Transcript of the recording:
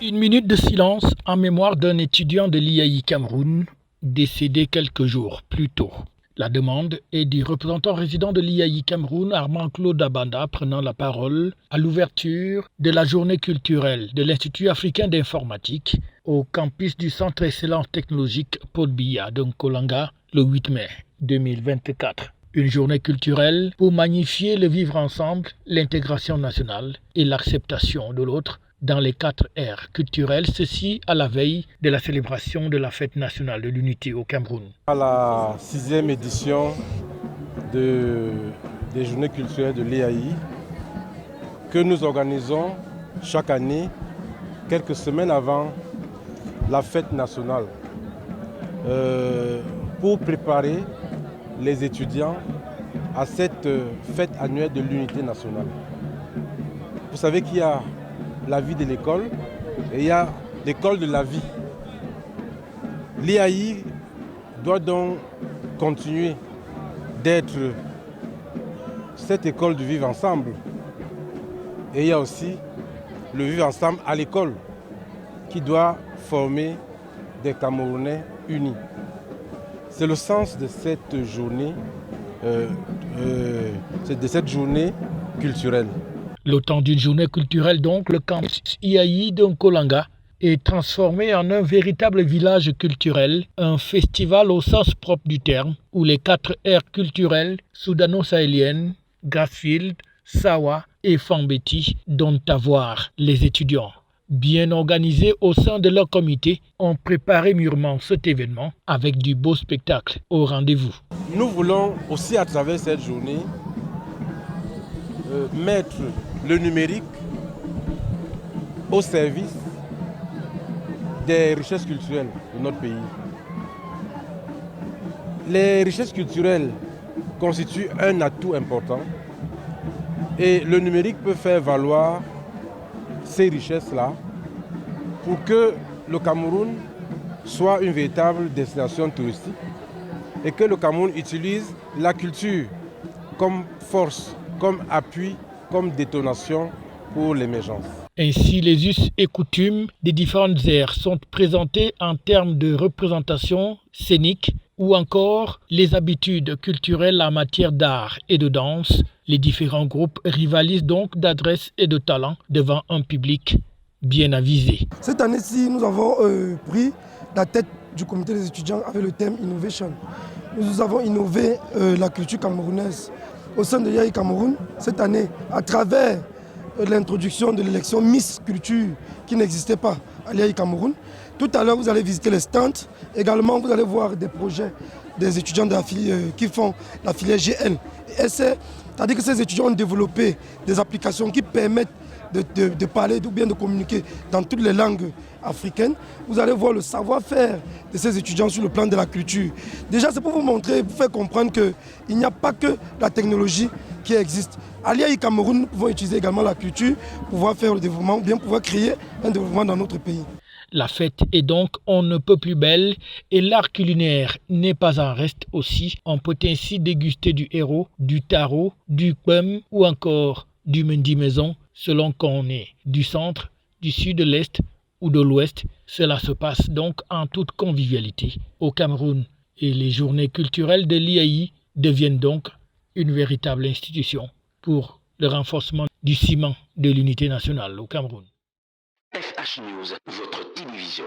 Une minute de silence en mémoire d'un étudiant de l'IAI Cameroun décédé quelques jours plus tôt. La demande est du représentant résident de l'IAI Cameroun, Armand Claude Abanda, prenant la parole à l'ouverture de la journée culturelle de l'Institut africain d'informatique au campus du Centre excellence technologique Paul Biya de Nkolanga le 8 mai 2024. Une journée culturelle pour magnifier le vivre ensemble, l'intégration nationale et l'acceptation de l'autre dans les 4 aires culturelles, ceci à la veille de la célébration de la fête nationale de l'unité au Cameroun. À la 6e édition des journées culturelles de l'IAI que nous organisons chaque année, quelques semaines avant la fête nationale, pour préparer les étudiants à cette fête annuelle de l'unité nationale. Vous savez qu'il y a la vie de l'école et il y a l'école de la vie. L'IAI doit donc continuer d'être cette école du vivre ensemble. Et il y a aussi le vivre ensemble à l'école qui doit former des Camerounais unis. C'est le sens de cette journée, culturelle. Le temps d'une journée culturelle, donc, le campus IAI de Nkolanga est transformé en un véritable village culturel, un festival au sens propre du terme, où les 4 aires culturelles soudano-sahéliennes, Grassfield, Sawa et Fambeti, dont à voir les étudiants. Bien organisés au sein de leur comité, ont préparé mûrement cet événement avec du beau spectacle au rendez-vous. Nous voulons aussi à travers cette journée mettre le numérique au service des richesses culturelles de notre pays. Les richesses culturelles constituent un atout important et le numérique peut faire valoir ces richesses-là pour que le Cameroun soit une véritable destination touristique et que le Cameroun utilise la culture comme force, comme appui, comme détonation pour l'émergence. Ainsi, les us et coutumes des différentes aires sont présentés en termes de représentation scénique ou encore les habitudes culturelles en matière d'art et de danse. Les différents groupes rivalisent donc d'adresse et de talent devant un public bien avisé. Cette année-ci, nous avons pris la tête du comité des étudiants avec le thème Innovation. Nous avons innové la culture camerounaise au sein de l'IAI Cameroun cette année à travers l'introduction de l'élection Miss Culture qui n'existait pas à l'IAI Cameroun. Tout à l'heure, vous allez visiter les stands. Également, vous allez voir des projets des étudiants de qui font la filière GL. C'est-à-dire que ces étudiants ont développé des applications qui permettent de parler ou bien de communiquer dans toutes les langues africaines. Vous allez voir le savoir-faire de ces étudiants sur le plan de la culture. Déjà, c'est pour vous montrer, vous faire comprendre qu'il n'y a pas que la technologie qui existe. À l'IAI Cameroun, nous pouvons utiliser également la culture pour pouvoir faire le développement ou bien pouvoir créer un développement dans notre pays. La fête est donc on ne peut plus belle et l'art culinaire n'est pas en reste aussi. On peut ainsi déguster du héros, du taro, du pum ou encore du mendi maison selon qu'on est du centre, du sud, de l'est ou de l'ouest. Cela se passe donc en toute convivialité au Cameroun et les journées culturelles de l'IAI deviennent donc une véritable institution pour le renforcement du ciment de l'unité nationale au Cameroun. FH News, votre télévision.